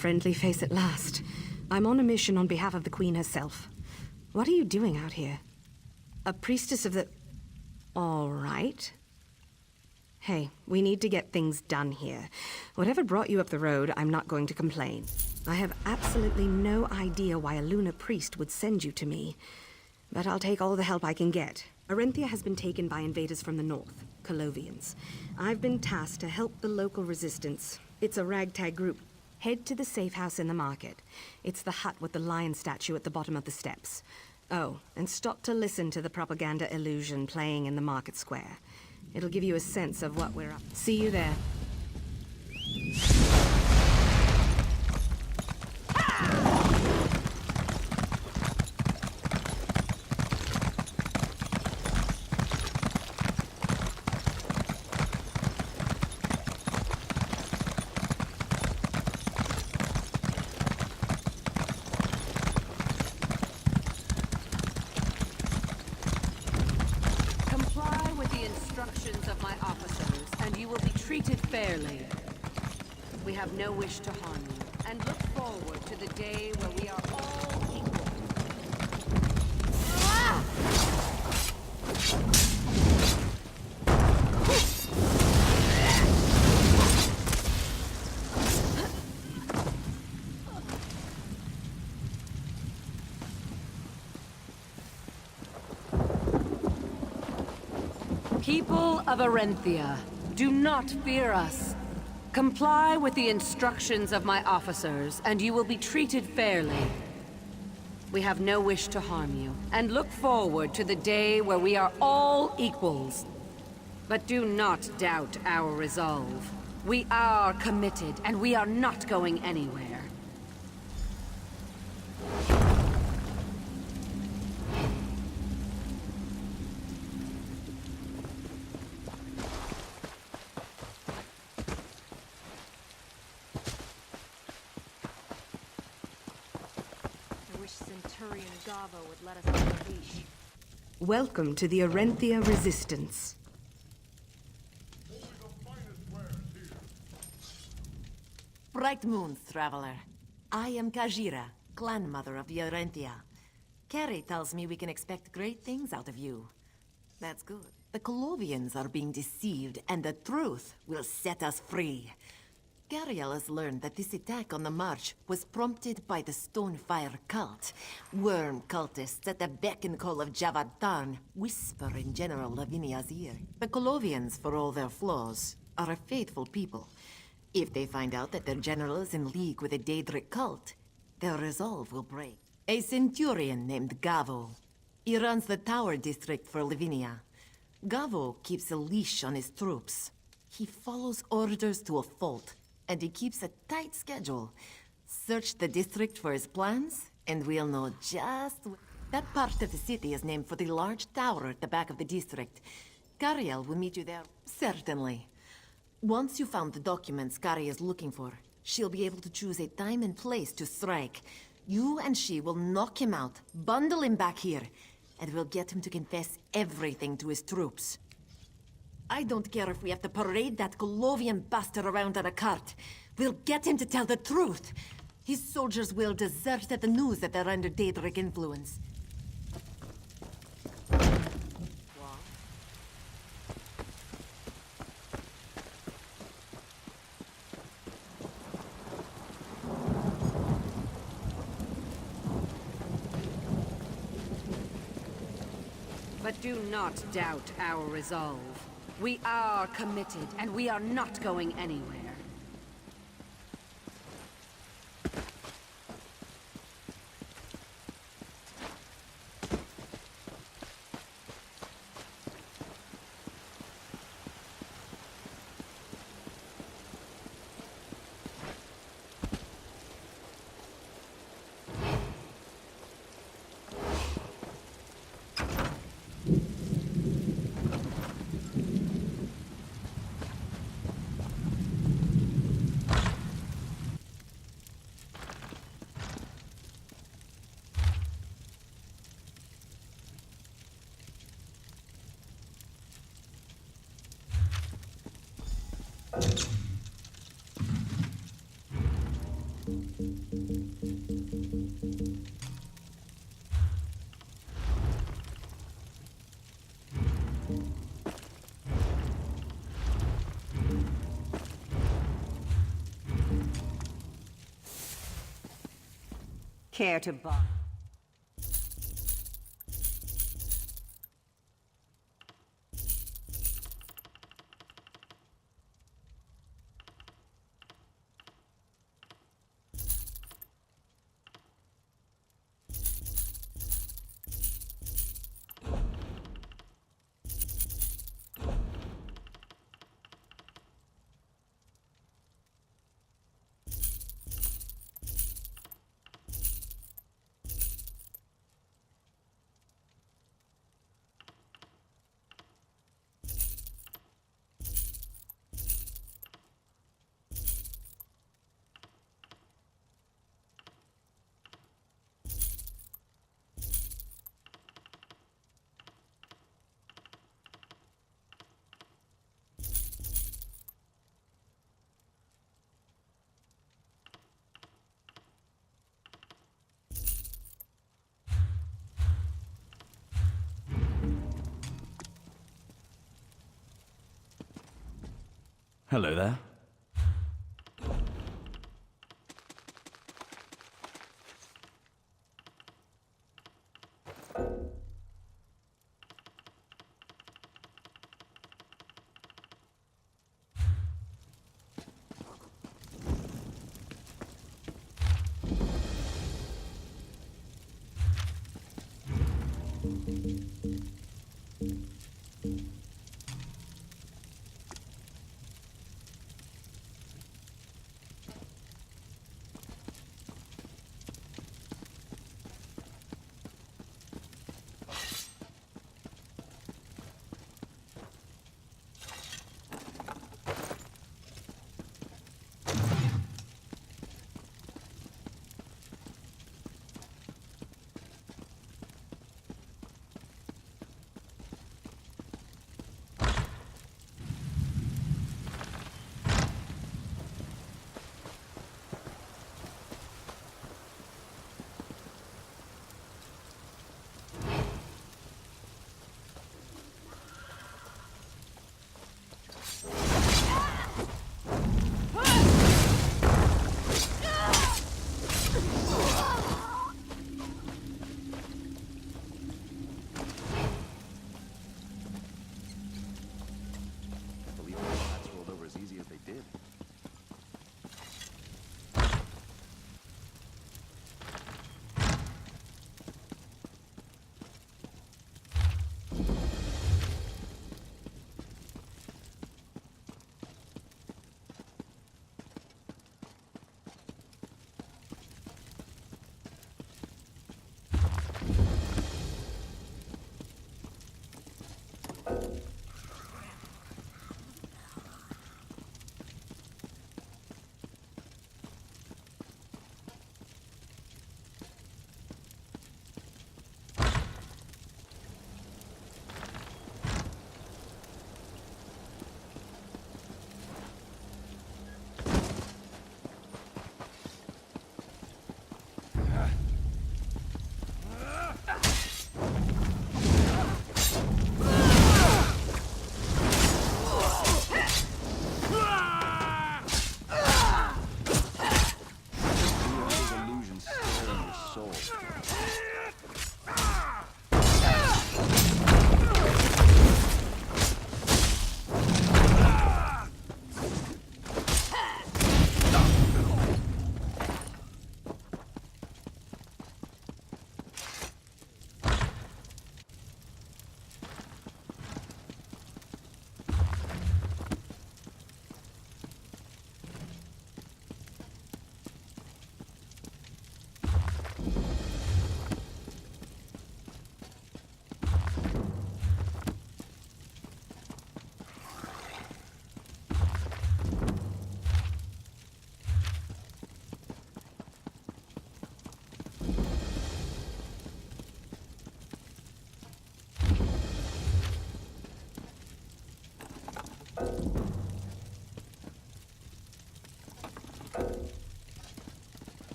friendly face at last. I'm on a mission on behalf of the Queen herself. What are you doing out here? A priestess of the... All right. Hey, we need to get things done here. Whatever brought you up the road, I'm not going to complain. I have absolutely no idea why a lunar priest would send you to me. But I'll take all the help I can get. Arenthia has been taken by invaders from the north, Colovians. I've been tasked to help the local resistance. It's a ragtag group. Head to the safe house in the market. It's the hut with the lion statue at the bottom of the steps. Oh, and stop to listen to the propaganda illusion playing in the market square. It'll give you a sense of what we're up to. See you there. Of my officers, and you will be treated fairly. We have no wish to harm you, and look forward to the day where we are all equal. People of Arenthia, do not fear us. Comply with the instructions of my officers, and you will be treated fairly. We have no wish to harm you, and look forward to the day where we are all equals. But do not doubt our resolve. We are committed, and we are not going anywhere. Would let us on the leash. Welcome to the Arenthia Resistance. Bright moon, traveler. I am Kajira, clan mother of the Arenthia. Carrie tells me we can expect great things out of you. That's good. The Colovians are being deceived, and the truth will set us free. Gariel has learned that this attack on the march was prompted by the Stonefire cult. Worm cultists at the beck and call of Javad Tarn whisper in General Lavinia's ear. The Colovians, for all their flaws, are a faithful people. If they find out that their general is in league with a Daedric cult, their resolve will break. A centurion named Gavo. He runs the Tower District for Lavinia. Gavo keeps a leash on his troops. He follows orders to a fault, and he keeps a tight schedule. Search the district for his plans, and we'll know just... That part of the city is named for the large tower at the back of the district. Cariel will meet you there. Certainly. Once you found the documents Kari is looking for, she'll be able to choose a time and place to strike. You and she will knock him out, bundle him back here, and we'll get him to confess everything to his troops. I don't care if we have to parade that Colovian bastard around on a cart. We'll get him to tell the truth. His soldiers will desert at the news that they're under Daedric influence. But do not doubt our resolve. We are committed, and we are not going anywhere. care to buy? Hello there.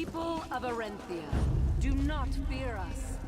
People of Arenthia, do not fear us.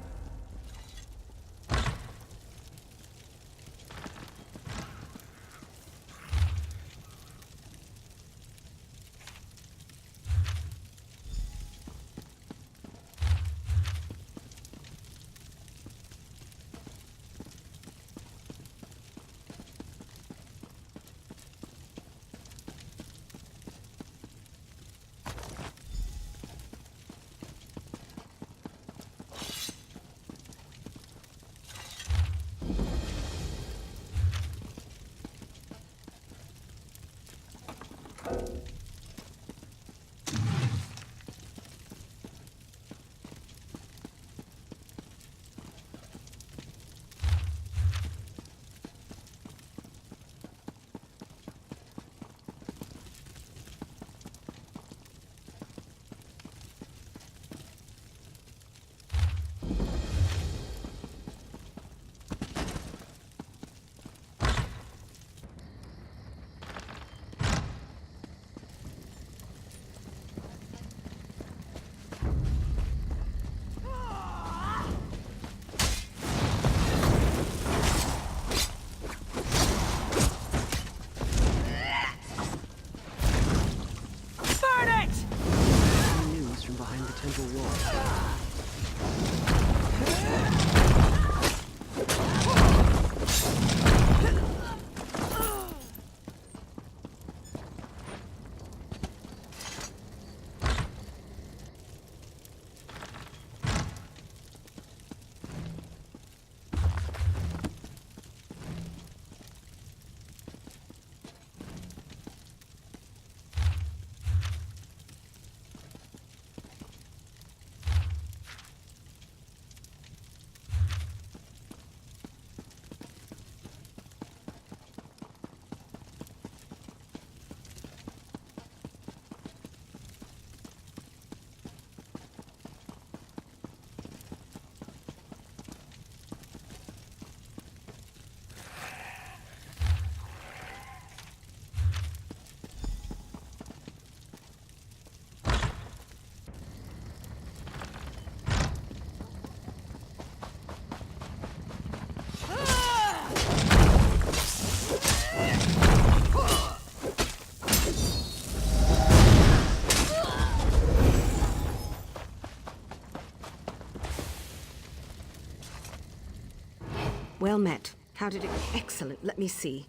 Well met. How did it... Excellent. Let me see.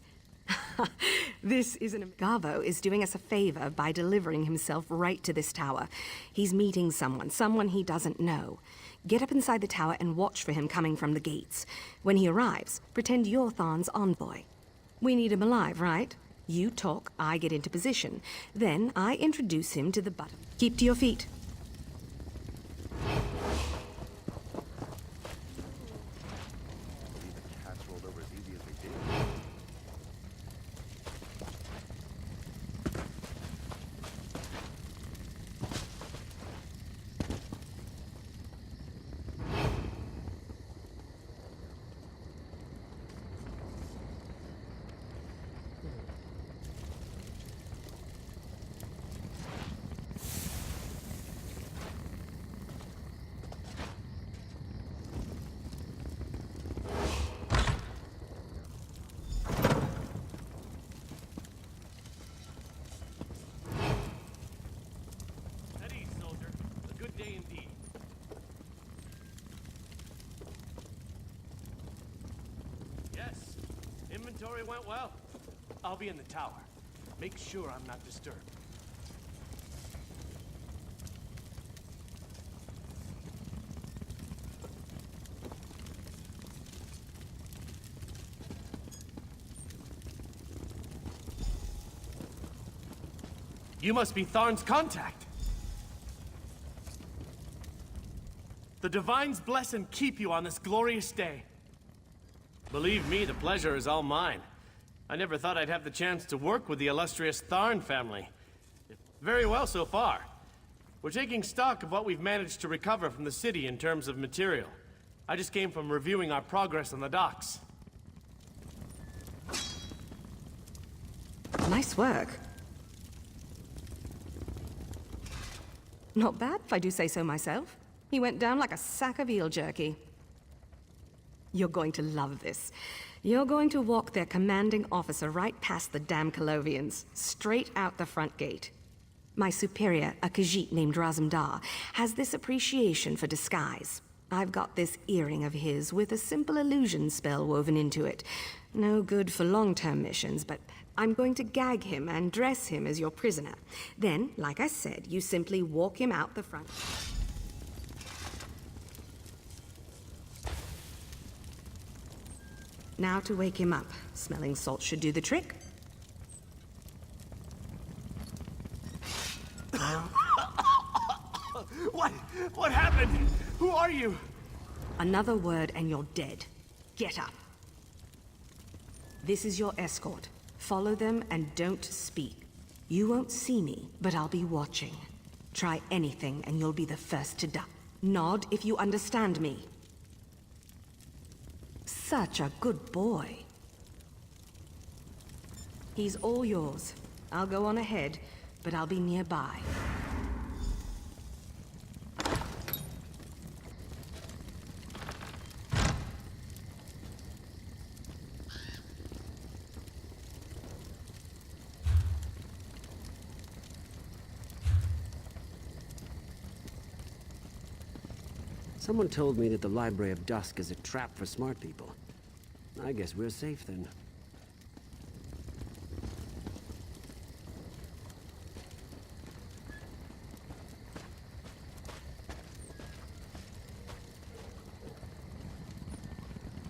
This is an... Gavo is doing us a favor by delivering himself right to this tower. He's meeting someone he doesn't know. Get up inside the tower and watch for him coming from the gates. When he arrives, pretend you're Tharn's envoy. We need him alive, right? You talk, I get into position. Then I introduce him to the button. Keep to your feet. Inventory went well. I'll be in the tower. Make sure I'm not disturbed. You must be Tharn's contact. The Divines bless and keep you on this glorious day. Believe me, the pleasure is all mine. I never thought I'd have the chance to work with the illustrious Tharn family. Very well so far. We're taking stock of what we've managed to recover from the city in terms of material. I just came from reviewing our progress on the docks. Nice work. Not bad, if I do say so myself. He went down like a sack of eel jerky. You're going to love this. You're going to walk their commanding officer right past the damn Colovians, straight out the front gate. My superior, a Khajiit named Razumdar, has this appreciation for disguise. I've got this earring of his with a simple illusion spell woven into it. No good for long-term missions, but I'm going to gag him and dress him as your prisoner. Then, like I said, you simply walk him out the front. Now to wake him up. Smelling salt should do the trick. What happened? Who are you? Another word and you're dead. Get up. This is your escort. Follow them and don't speak. You won't see me, but I'll be watching. Try anything and you'll be the first to die. Nod if you understand me. Such a good boy. He's all yours. I'll go on ahead, but I'll be nearby. Someone told me that the Library of Dusk is a trap for smart people. I guess we're safe then.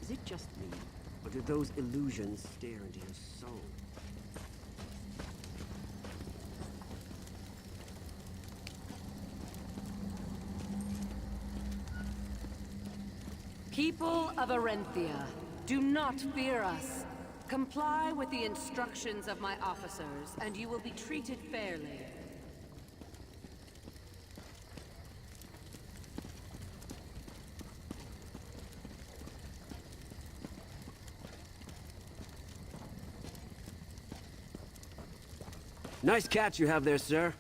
Is it just me, or do those illusions stare into your soul? People of Arenthia, do not fear us. Comply with the instructions of my officers, and you will be treated fairly. Nice catch you have there, sir.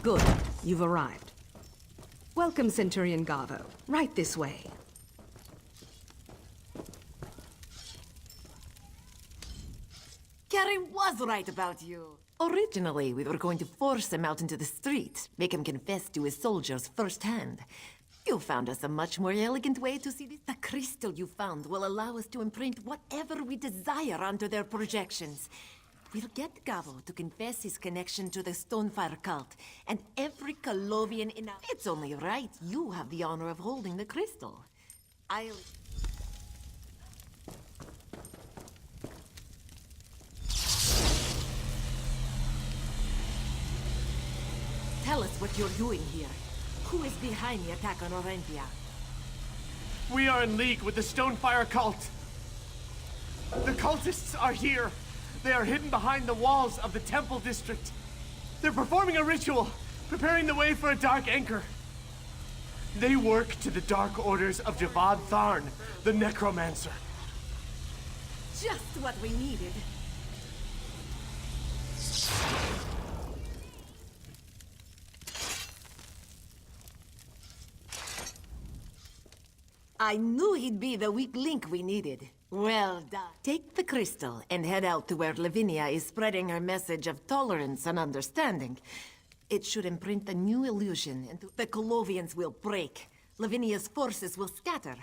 Good. You've arrived. Welcome, Centurion Garvo. Right this way. Carrie was right about you. Originally, we were going to force him out into the street, make him confess to his soldiers firsthand. You found us a much more elegant way to see this. The crystal you found will allow us to imprint whatever we desire onto their projections. We'll get Gavo to confess his connection to the Stonefire cult, and every Colovian in our... It's only right you have the honor of holding the crystal. I'll... Tell us what you're doing here. Who is behind the attack on Orenthia? We are in league with the Stonefire cult. The cultists are here. They are hidden behind the walls of the temple district. They're performing a ritual, preparing the way for a dark anchor. They work to the dark orders of Javad Tharn, the necromancer. Just what we needed. I knew he'd be the weak link we needed. Well done. Take the crystal and head out to where Lavinia is spreading her message of tolerance and understanding. It should imprint a new illusion into... The Colovians will break. Lavinia's forces will scatter.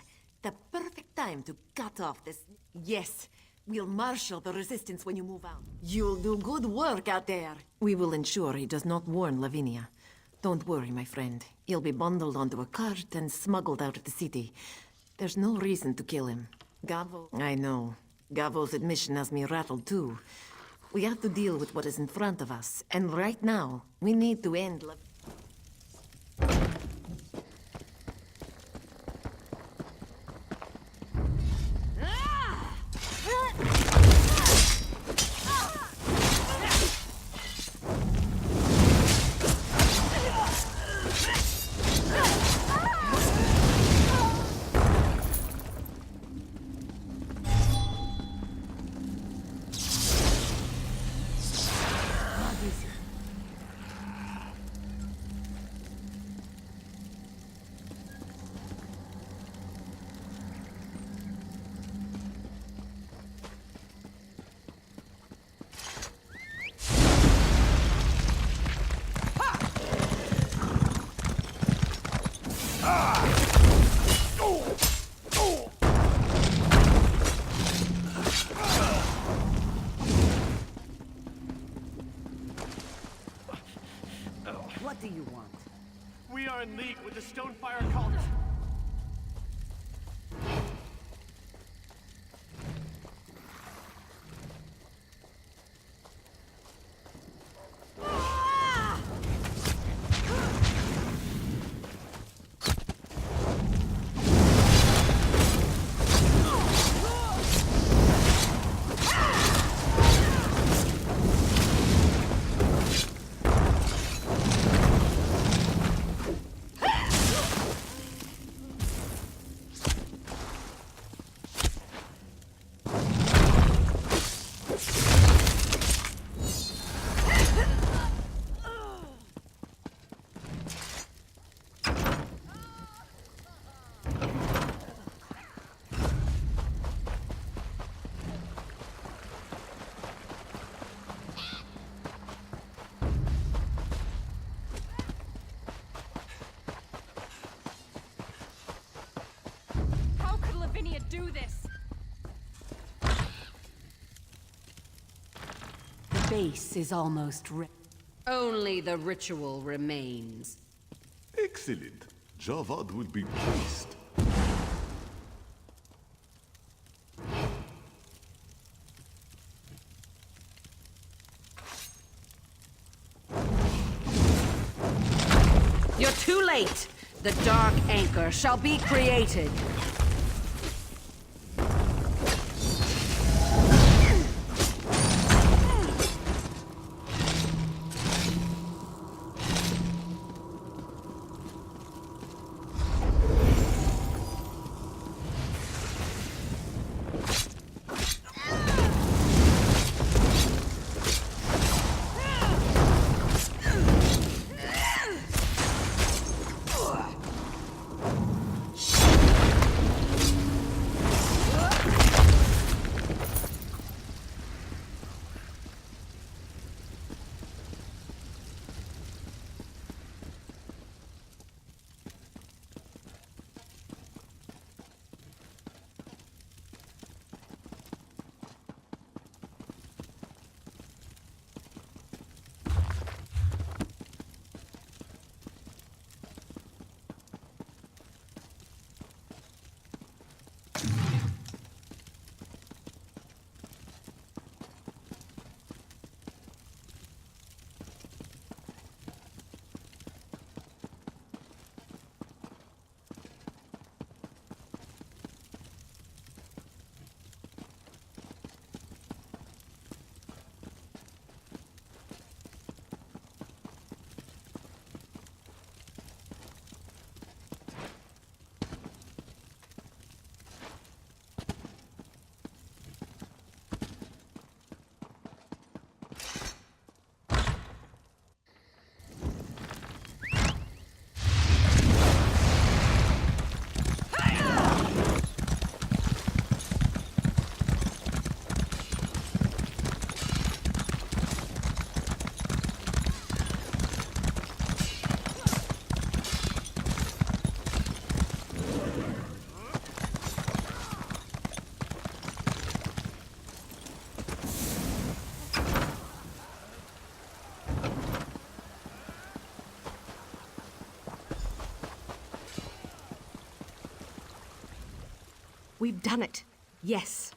The perfect time to cut off this... Yes, we'll marshal the resistance when you move out. You'll do good work out there. We will ensure he does not warn Lavinia. Don't worry, my friend. He'll be bundled onto a cart and smuggled out of the city. There's no reason to kill him. Gavo... I know. Gavo's admission has me rattled too. We have to deal with what is in front of us, and right now, we need to end What do you want? We are in league with the Stonefire cults. Do this! The base is almost ready. Only the ritual remains. Excellent. Javad will be pleased. You're too late! The Dark Anchor shall be created. We've done it. Yes.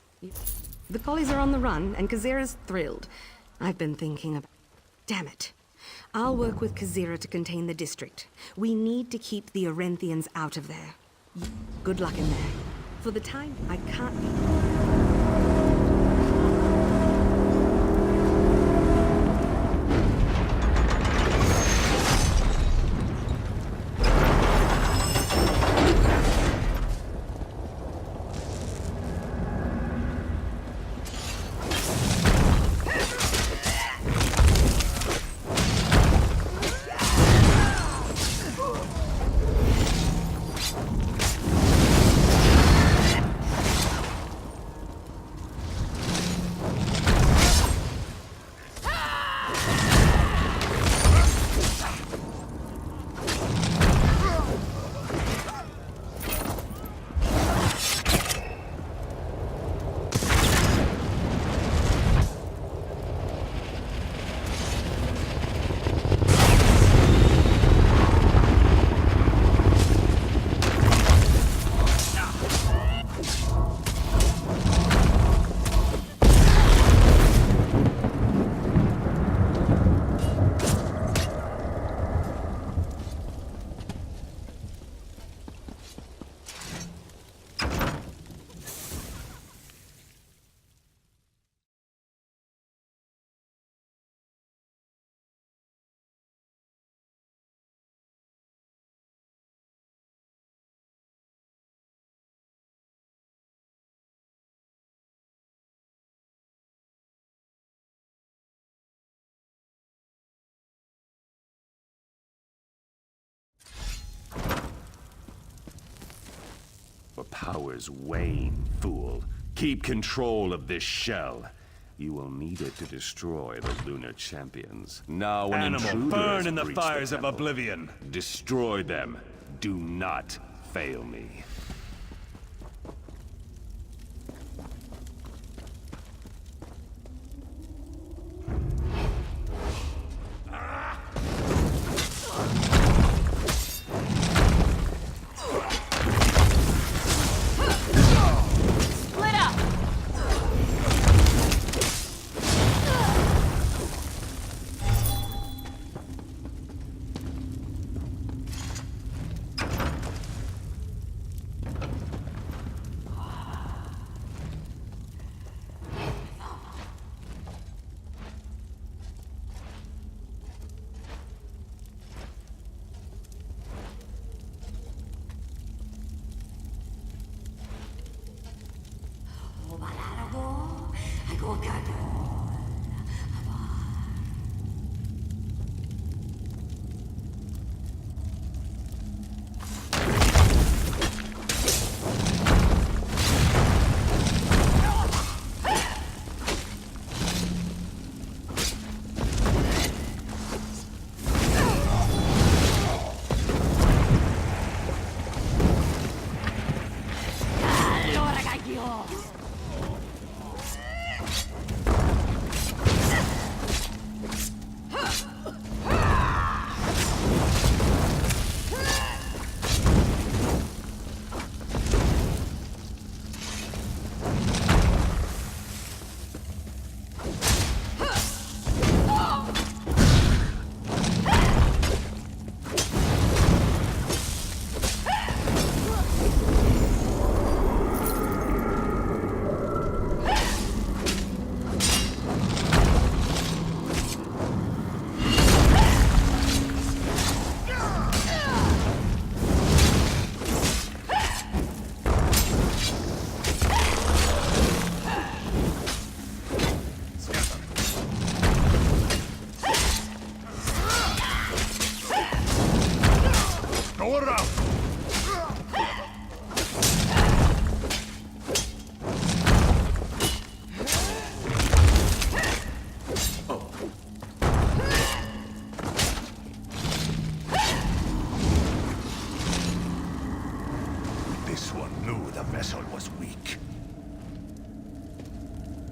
The collies are on the run, and Kazira's thrilled. I've been thinking about... Damn it. I'll work with Kazira to contain the district. We need to keep the Orenthians out of there. Good luck in there. For the time, I can't be... Your powers wane, fool. Keep control of this shell. You will need it to destroy the lunar champions. Now an Animal, intruder burn has in the breached fires of temple. oblivion. Destroy them. Do not fail me.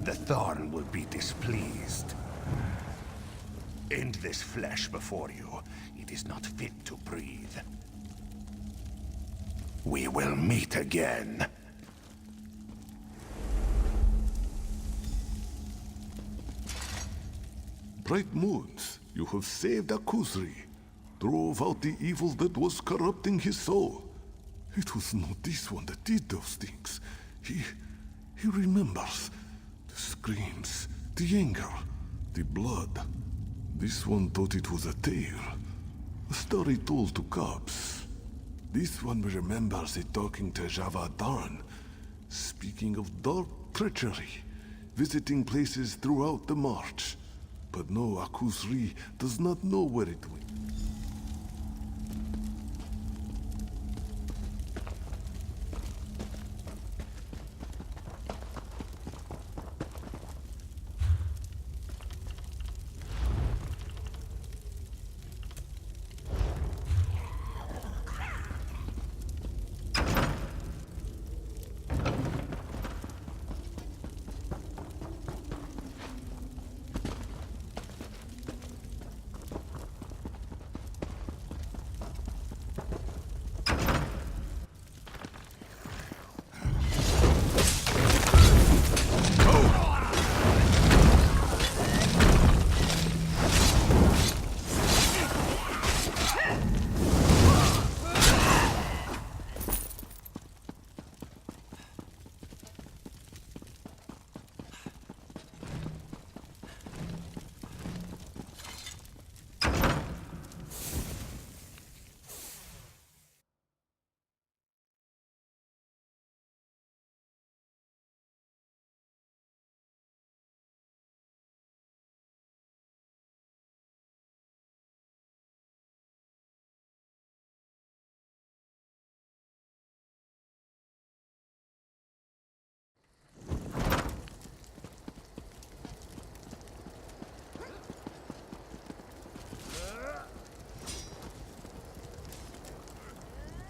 The Thorn will be displeased. End this flesh before you. It is not fit to breathe. We will meet again. Bright moons, you have saved Akuzri, drove out the evil that was corrupting his soul. It was not this one that did those things. He remembers. The screams, the anger, the blood. This one thought it was a tale. A story told to cops. This one remembers it talking to Javadan, speaking of dark treachery, visiting places throughout the march. But no, Akuzri does not know where it went.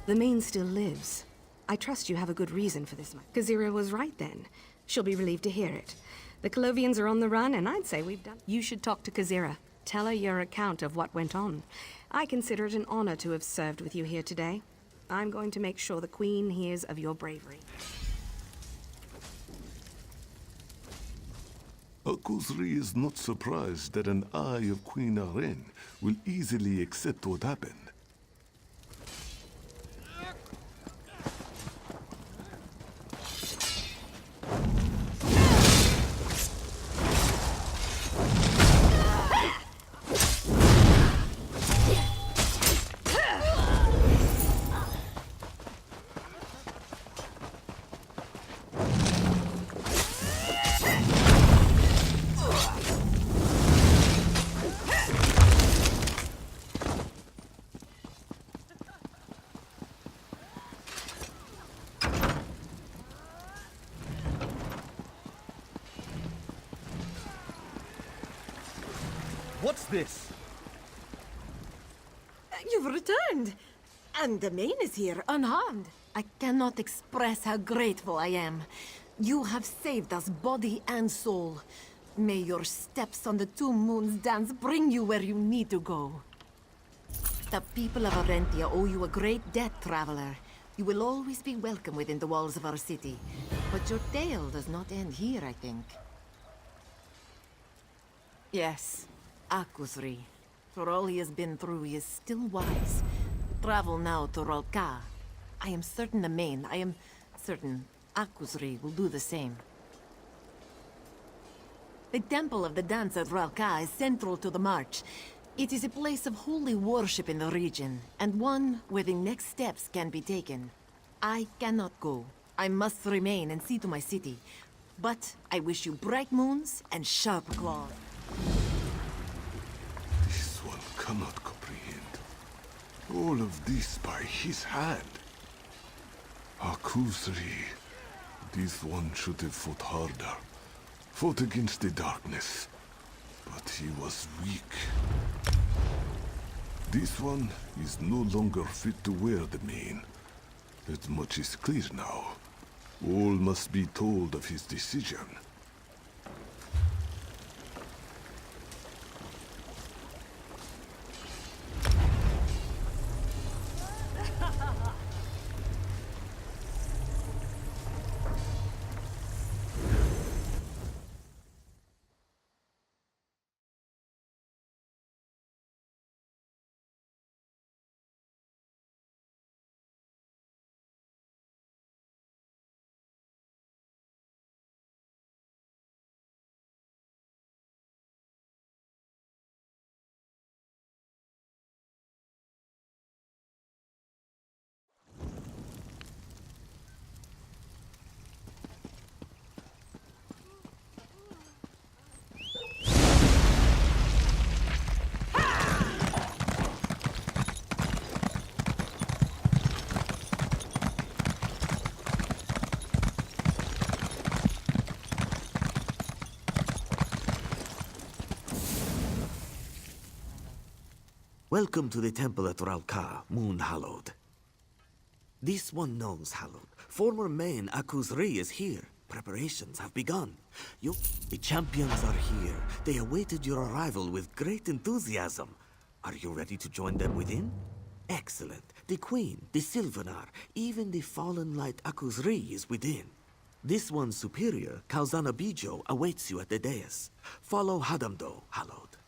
The main still lives. I trust you have a good reason for this. Kazira was right then. She'll be relieved to hear it. The Colovians are on the run, and I'd say we've done. You should talk to Kazira. Tell her your account of what went on. I consider it an honor to have served with you here today. I'm going to make sure the Queen hears of your bravery. Akuzri is not surprised that an eye of Queen Aren will easily accept what happened. What's this? You've returned! And the main is here, unharmed. I cannot express how grateful I am. You have saved us body and soul. May your steps on the Two Moons dance bring you where you need to go. The people of Arentia owe you a great debt, traveler. You will always be welcome within the walls of our city. But your tale does not end here, I think. Yes, Akuzri. For all he has been through, he is still wise. Travel now to Rolka. I am certain the main, I am certain Akuzri will do the same. The Temple of the Dance at Rolka is central to the march. It is a place of holy worship in the region, and one where the next steps can be taken. I cannot go. I must remain and see to my city. But I wish you bright moons and sharp claws. This one cannot comprehend. All of this by his hand. Akuzri. This one should have fought harder. Fought against the darkness. But he was weak. This one is no longer fit to wear the mane. That much is clear now. All must be told of his decision. Welcome to the temple at Ralka, Moon Hallowed. This one knows Hallowed. Former main Akuzri is here. Preparations have begun. The champions are here. They awaited your arrival with great enthusiasm. Are you ready to join them within? Excellent. The Queen, the Sylvanar, even the fallen light Akuzri is within. This one's superior, Kauzana Bijo, awaits you at the dais. Follow Hadamdo, Hallowed.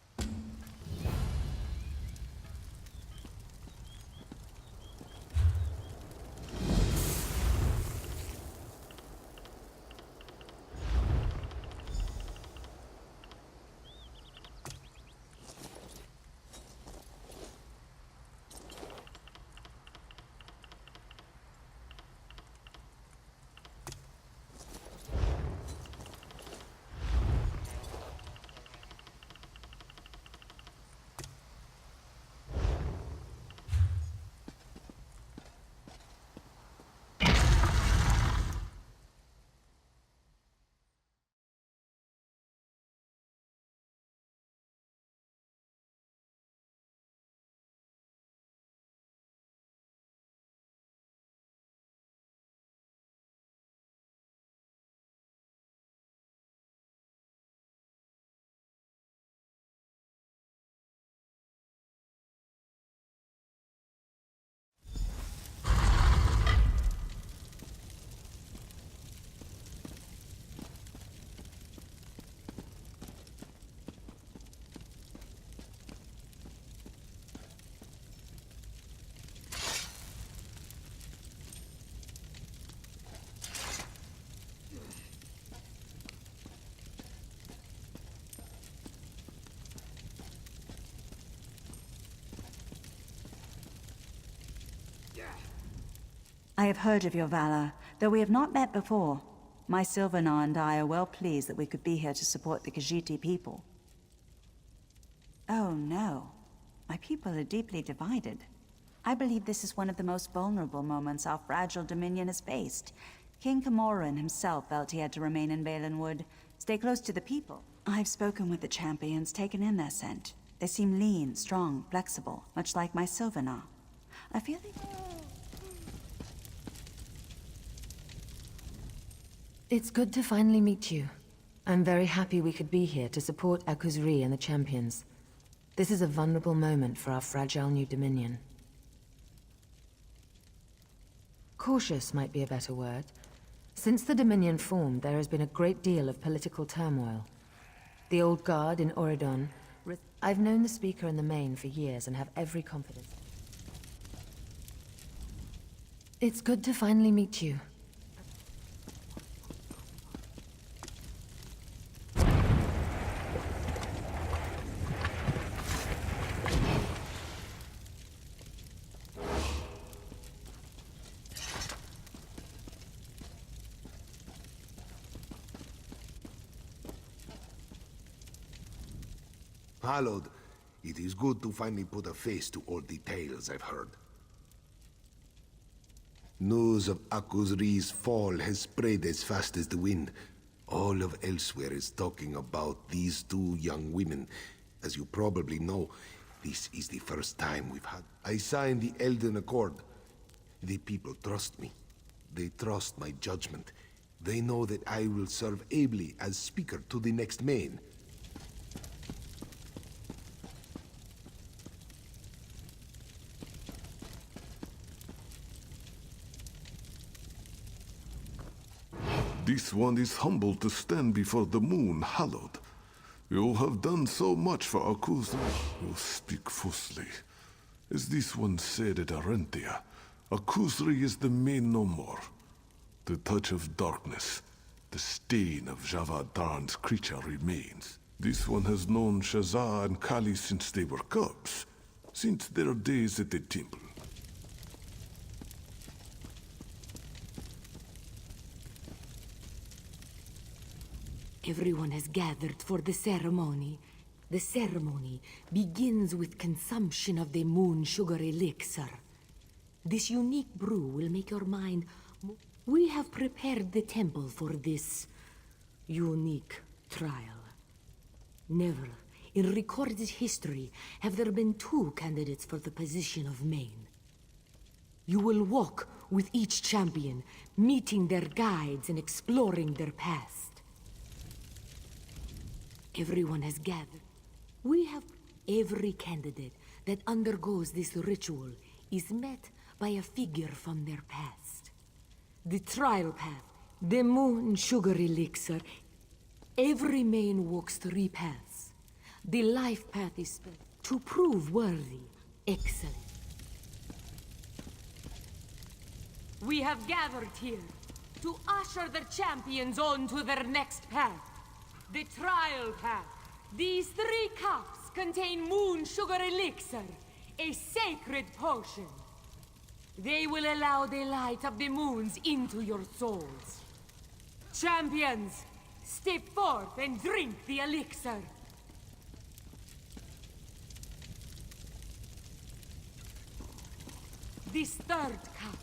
I have heard of your valor, though we have not met before. My Sylvanar and I are well pleased that we could be here to support the Khajiit people. Oh no. My people are deeply divided. I believe this is one of the most vulnerable moments our fragile dominion has faced. King Camoran himself felt he had to remain in Valenwood, stay close to the people. I've spoken with the champions, taken in their scent. They seem lean, strong, flexible, much like my Sylvanar. I feel they... It's good to finally meet you. I'm very happy we could be here to support Akuzri and the champions. This is a vulnerable moment for our fragile new dominion. Cautious might be a better word. Since the Dominion formed, there has been a great deal of political turmoil. The old guard in Oridon... I've known the Speaker in the main for years and have every confidence. It's good to finally meet you. Hallowed, it is good to finally put a face to all the tales I've heard. News of Akuzri's fall has spread as fast as the wind. All of elsewhere is talking about these two young women. As you probably know, this is the first time we've had... I signed the Elden Accord. The people trust me. They trust my judgment. They know that I will serve ably as Speaker to the next main. This one is humbled to stand before the moon, hallowed. You have done so much for Akuzri. You speak falsely. As this one said at Arentia, Akuzri is the main no more. The touch of darkness, the stain of Javad Darn's creature remains. This one has known Shazah and Kali since they were cubs, since their days at the temple. Everyone has gathered for the ceremony. The ceremony begins with consumption of the moon sugar elixir. This unique brew will make your mind... We have prepared the temple for this unique trial. Never in recorded history have there been two candidates for the position of main. You will walk with each champion, meeting their guides and exploring their past. Everyone has gathered. We have every candidate that undergoes this ritual is met by a figure from their past. The trial path, the moon sugar elixir. Every main walks 3 paths. The life path is spent to prove worthy. Excellent. We have gathered here to usher the champions on to their next path. The trial path. These 3 cups contain moon sugar elixir, a sacred potion. They will allow the light of the moons into your souls. Champions, step forth and drink the elixir. This 3rd cup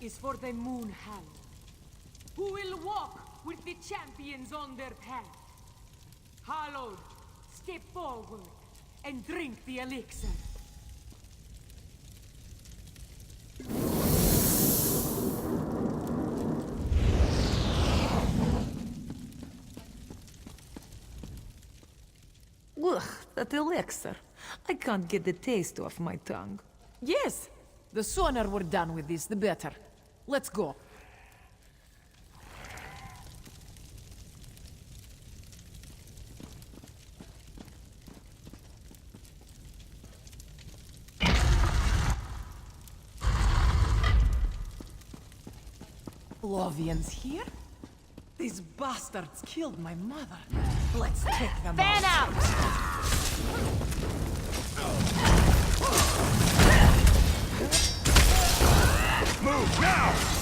is for the Moon Hallowed, who will walk with the champions on their path. Hallowed, step forward and drink the elixir. Ugh, that elixir. I can't get the taste off my tongue. Yes, the sooner we're done with this, the better. Let's go. Lovians here? These bastards killed my mother. Let's take them Fan out! Move now!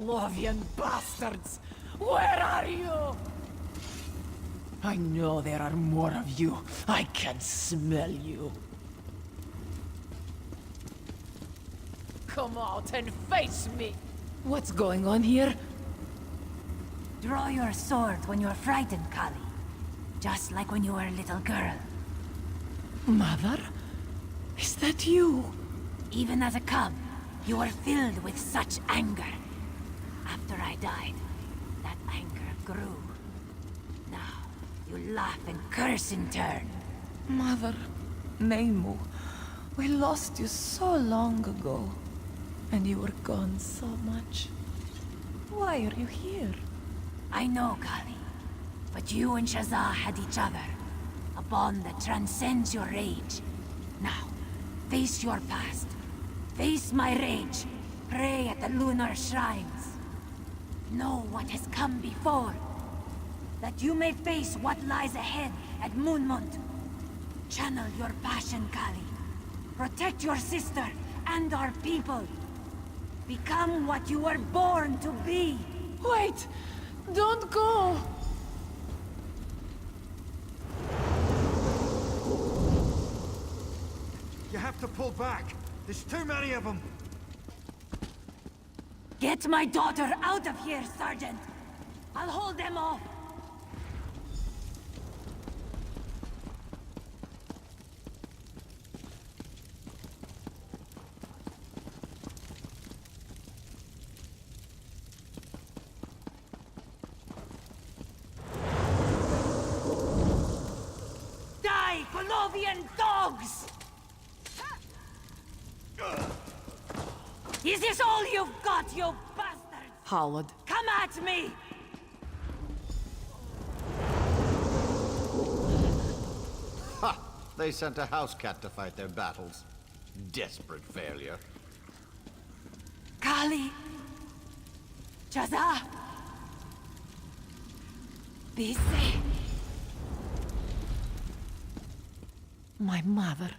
Lovian bastards! Where are you? I know there are more of you. I can smell you. Come out and face me! What's going on here? Draw your sword when you're frightened, Kali. Just like when you were a little girl. Mother? Is that you? Even as a cub, you were filled with such anger. After I died, that anger grew. Now, you laugh and curse in turn. Mother, Neimu, we lost you so long ago. And you were gone so much. Why are you here? I know, Kali. But you and Shazah had each other. A bond that transcends your age. Now, face your past. Face my rage. Pray at the lunar shrines. Know what has come before. That you may face what lies ahead at Moonmont. Channel your passion, Kali. Protect your sister and our people. Become what you were born to be. Wait! Don't go! You have to pull back. There's too many of them. Get my daughter out of here, Sergeant! I'll hold them off! Die, Colovian dogs! Is this all you've got, you bastards? Howard. Come at me! Ha! They sent a house cat to fight their battles. Desperate failure. Kali! Shazah! Be safe. My mother.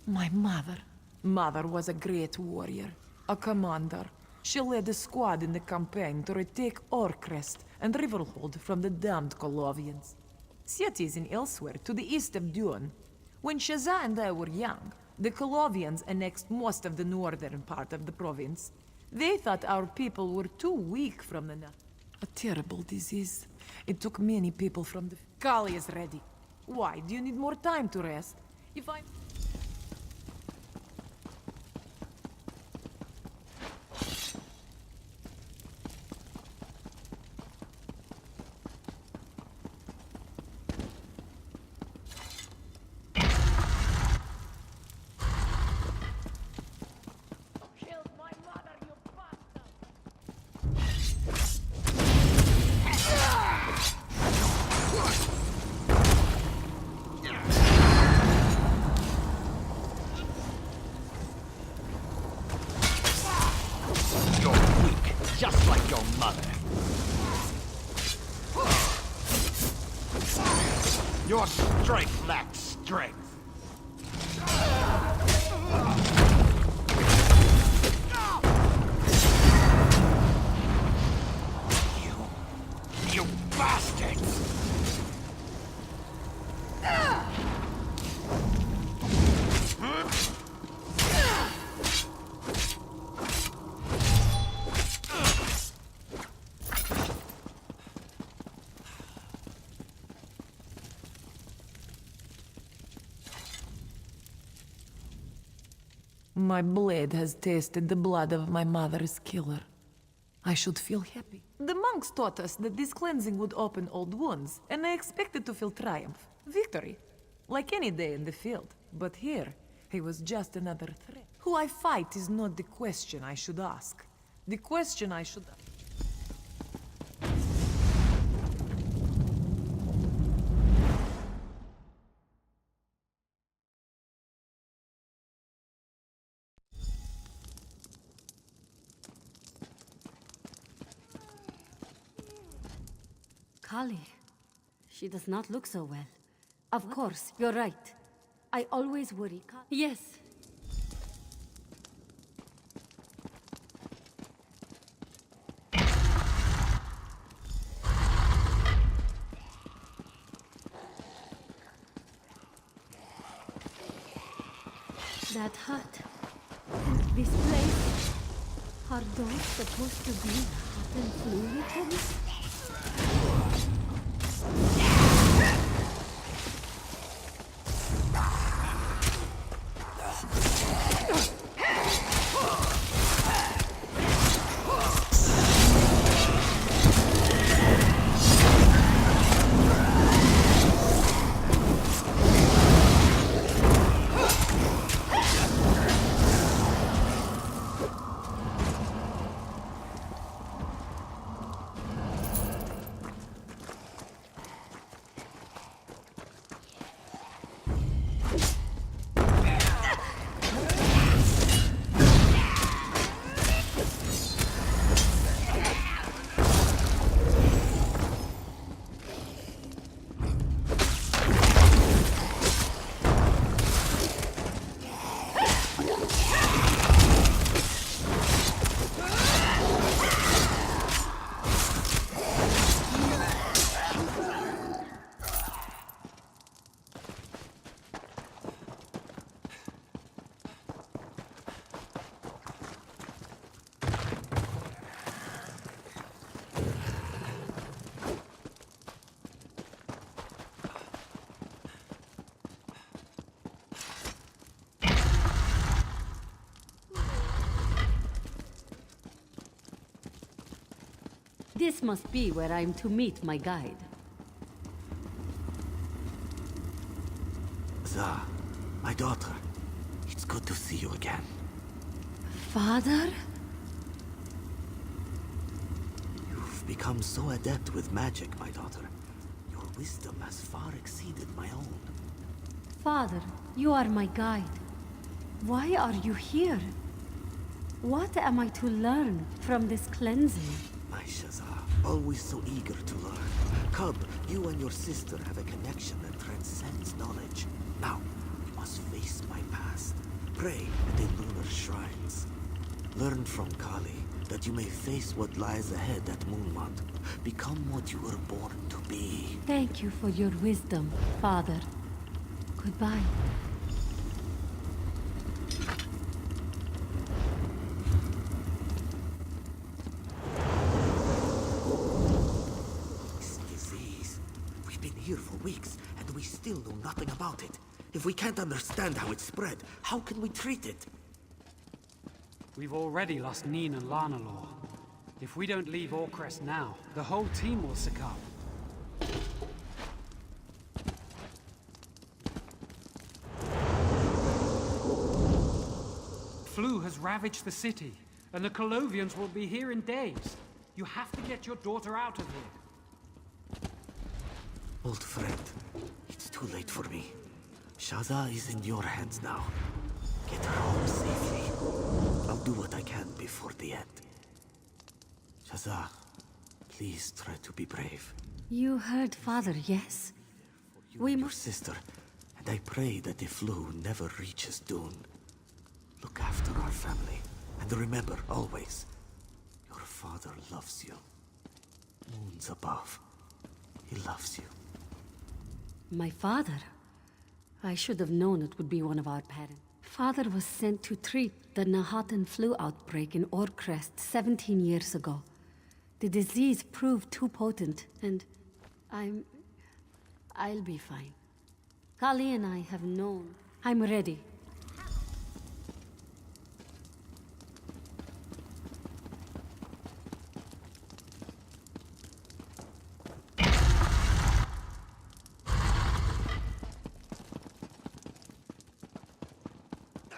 My mother. Mother was a great warrior, a commander. She led a squad in the campaign to retake Orcrest and Riverhold from the damned Colovians. Cities in elsewhere to the east of Dune. When Shazah and I were young, the Colovians annexed most of the northern part of the province. They thought our people were too weak from the A terrible disease. It took many people from the... Kali is ready. Why? Do you need more time to rest? If I... Just like your mother. Your strength lacks strength. You bastards! My blade has tasted the blood of my mother's killer. I should feel happy. The monks taught us that this cleansing would open old wounds, and I expected to feel triumph, victory, like any day in the field. But here, he was just another threat. Who I fight is not the question I should ask. The question I should ask. Kali, she does not look so well. Of course, you're right. I always worry. Yes. That hut. This place. Are those supposed to be hot and fluid things? This must be where I'm to meet my guide. Za, my daughter. It's good to see you again. Father? You've become so adept with magic, my daughter. Your wisdom has far exceeded my own. Father, you are my guide. Why are you here? What am I to learn from this cleansing? My Shazar, always so eager to learn. Cub, you and your sister have a connection that transcends knowledge. Now, you must face my past. Pray at the lunar shrines. Learn from Kali that you may face what lies ahead at Moonmont. Become what you were born to be. Thank you for your wisdom, Father. Goodbye. This disease. We've been here for weeks, and we still know nothing about it. If we can't understand how it spread, how can we treat it? We've already lost Neen and Lanalor. If we don't leave Orcrest now, the whole team will succumb. Flu has ravaged the city, and the Colovians will be here in days. You have to get your daughter out of here. Old friend, it's too late for me. Shaza is in your hands now. Get her home safely. I'll do what I can before the end. Shaza, please try to be brave. You heard Father, yes? We Your must... sister, and I pray that the flu never reaches Dune. Look after our family, and remember always, your father loves you. Moons above, he loves you. My father? I should have known it would be one of our parents. Father was sent to treat the Nahatan flu outbreak in Orcrest 17 years ago. The disease proved too potent, and I'll be fine. Kali and I have known. I'm ready.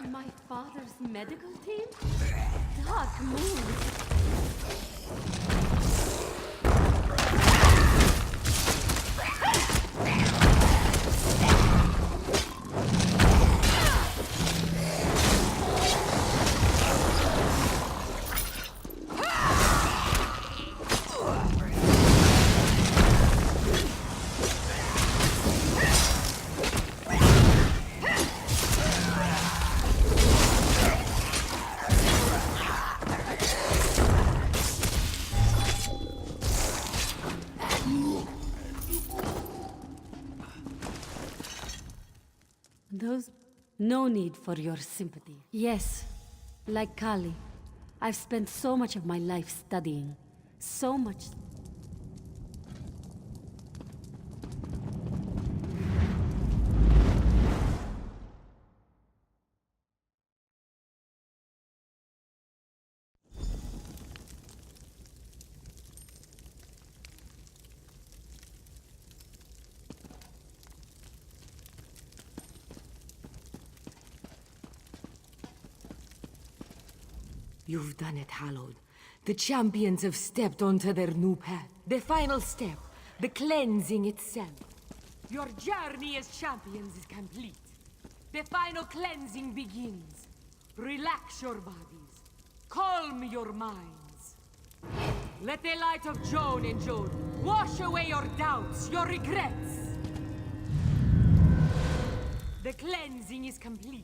My father's medical team? Dark Moon! No need for your sympathy. Yes, like Kali, I've spent so much of my life studying. So much... You've done it, Hallowed. The champions have stepped onto their new path. The final step, the cleansing itself. Your journey as champions is complete. The final cleansing begins. Relax your bodies. Calm your minds. Let the light of Joan and Jode wash away your doubts, your regrets. The cleansing is complete.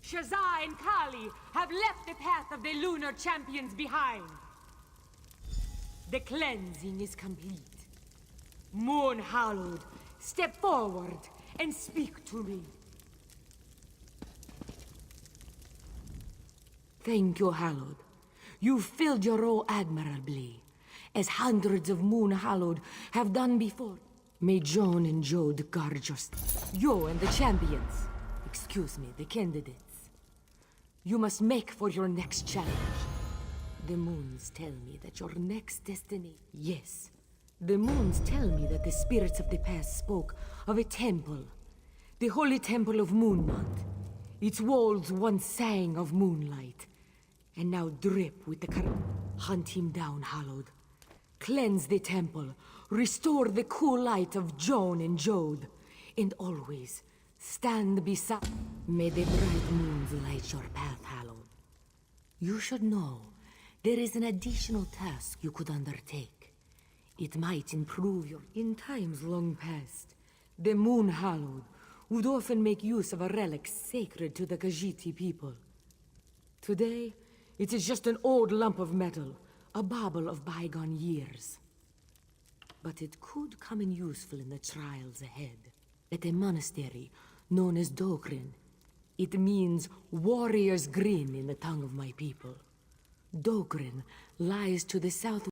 Shazza and Kali have left the path of the lunar champions behind. The cleansing is complete. Moon Hallowed, step forward and speak to me. Thank you, Hallowed. You've filled your role admirably, as hundreds of Moon Hallowed have done before. May Joan and Jode guard you and the champions. Excuse me, the candidates. You must make for your next challenge. The moons tell me that your next destiny... Yes. The moons tell me that the spirits of the past spoke of a temple. The holy temple of Moonmont. Its walls once sang of moonlight, and now drip with the Hunt him down, Hallowed. Cleanse the temple. Restore the cool light of Joan and Jode. And always stand beside... May the bright moons light your path, Hallowed. You should know, there is an additional task you could undertake. It might improve your... In times long past, the Moon Hallowed would often make use of a relic sacred to the Khajiit people. Today, it is just an old lump of metal, a bauble of bygone years. But it could come in useful in the trials ahead. At a monastery known as Dokrin, it means warrior's grin in the tongue of my people. Dokrin lies to the south